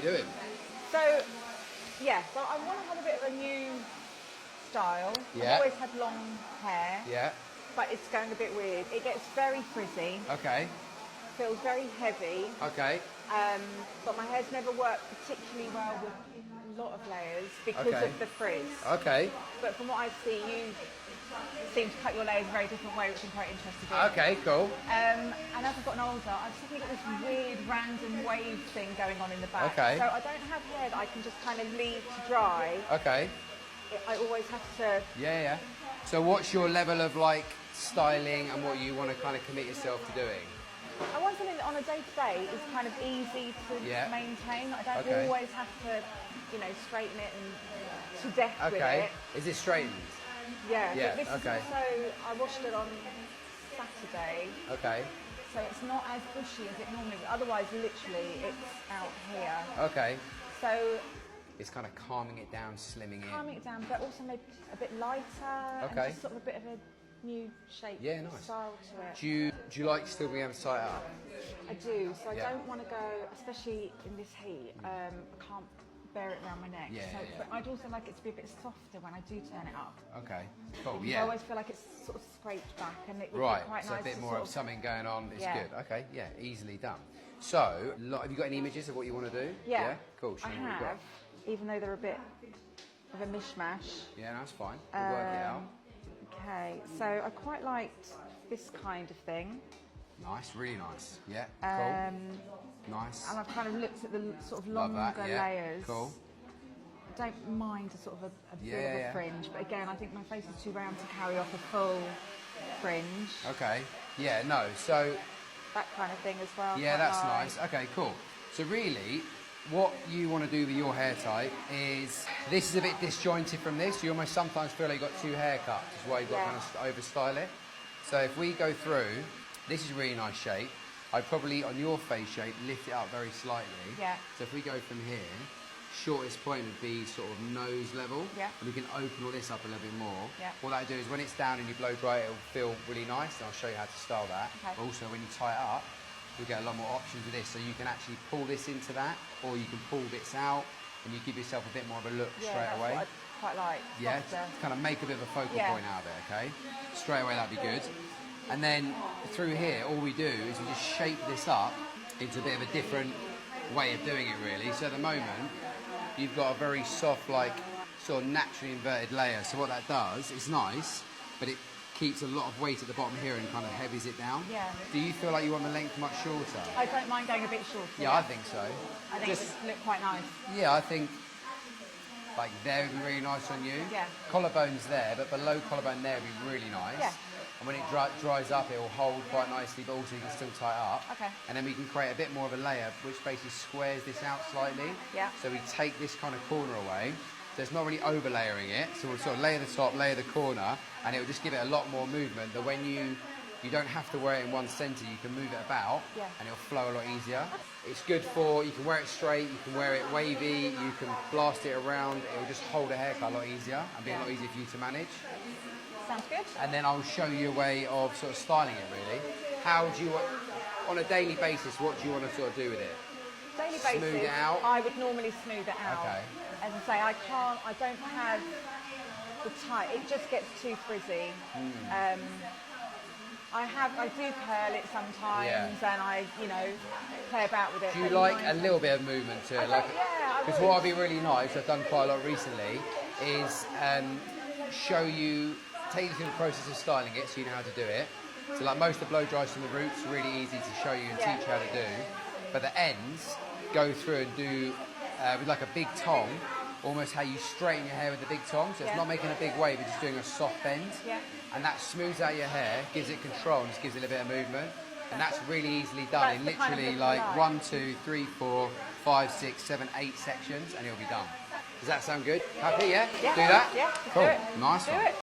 doing? So, yeah, so I want to have a bit of a new style. Yeah. I've always had long hair. Yeah. But it's going a bit weird. It gets very frizzy. Okay. Feels very heavy. Okay. But my hair's never worked particularly well with a lot of layers because of the frizz. Okay. But from what I see, you seem to cut your layers a very different way, which I'm quite interested in. Okay, cool. And as I've gotten older, I've suddenly got this weird random wave thing going on in the back. Okay. So I don't have hair that I can just kind of leave to dry. Okay. I always have to... Yeah. So what's your level of like styling and what you want to kind of commit yourself to doing? I want something that on a day-to-day is kind of easy to maintain. I don't always have to, straighten it and to death with it. Is it straightened? Yeah. This is also, I washed it on Saturday. Okay. So it's not as bushy as it normally would. Otherwise, literally, it's out here. Okay. So it's kind of calming it down, slimming it. Calming it down, but also maybe a bit lighter. Okay. And just sort of a bit of a new shape style to it. Do you like still being able to tie it up? I do. So I don't want to go, especially in this heat, I can't bear it around my neck. But I'd also like it to be a bit softer when I do turn it up. Okay, cool, I always feel like it's sort of scraped back and it would be quite nice. So a bit more of something going on is good. Okay, easily done. So, have you got any images of what you want to do? Yeah. Cool. I have, even though they're a bit of a mishmash. Yeah, that's fine. We'll work it out. Okay, so I quite liked this kind of thing. Nice, really nice. Yeah, cool. Nice. And I've kind of looked at the sort of longer layers. Cool. I don't mind a sort of a bit of a fringe, but again, I think my face is too round to carry off a full fringe. Okay. Yeah, no, so... That kind of thing as well. Yeah, that's nice. Okay, cool. So really, what you want to do with your hair type is, this is a bit disjointed from this. You almost sometimes feel like you've got two haircuts, is why you've got to kind of over-style it. So if we go through, this is a really nice shape. I'd probably, on your face shape, lift it up very slightly. Yeah. So if we go from here, shortest point would be sort of nose level. Yeah. And we can open all this up a little bit more. Yeah. What that do is when it's down and you blow dry it, it'll feel really nice, and I'll show you how to style that. Okay. But also when you tie it up, you'll get a lot more options with this. So you can actually pull this into that, or you can pull bits out, and you give yourself a bit more of a look straight away. What I quite like. Yeah, to kind of make a bit of a focal point out of it, okay? Straight away, that'd be good. And then through here, all we do is we just shape this up into a bit of a different way of doing it, really. So at the moment, you've got a very soft, like, sort of naturally inverted layer. So what that does, it's nice, but it keeps a lot of weight at the bottom here and kind of heavies it down. Yeah. Do you feel like you want the length much shorter? I don't mind going a bit shorter. Yeah, I think so. I think it would look quite nice. Yeah, I think like there would be really nice on you. Yeah. Collarbone's there, but below collarbone there would be really nice. Yeah. And when it dries up, it will hold quite nicely, but also you can still tie it up. Okay. And then we can create a bit more of a layer, which basically squares this out slightly. Yeah. So we take this kind of corner away. So it's not really overlayering it. So we'll sort of layer the top, layer the corner, and it will just give it a lot more movement. That when you don't have to wear it in one centre, you can move it about, and it'll flow a lot easier. It's good for, you can wear it straight, you can wear it wavy, you can blast it around. It will just hold a haircut a lot easier and be a lot easier for you to manage. Sounds good. And then I'll show you a way of sort of styling it, really. How do you, on a daily basis, what do you want to sort of do with it? Daily basis, smooth it out? I would normally smooth it out. Okay. As I say, I don't have the type, it just gets too frizzy. I do curl it sometimes, and I, play about with it. Do you like a little bit of movement to it? Because what would be really nice, I've done quite a lot recently, is show you, take you through the process of styling it so you know how to do it. So like most of the blow dries from the roots, really easy to show you and teach you how to do. But the ends, go through and do with like a big tong, almost how you straighten your hair with the big tong. So it's not making a big wave, it's just doing a soft bend. Yeah. And that smooths out your hair, gives it control, and just gives it a bit of movement. And that's really easily done in literally like 1, 2, 3, 4, 5, 6, 7, 8 sections, and it'll be done. Does that sound good? Happy, yeah? Yeah. Do that? Yeah, cool. do it. Nice one. Do it.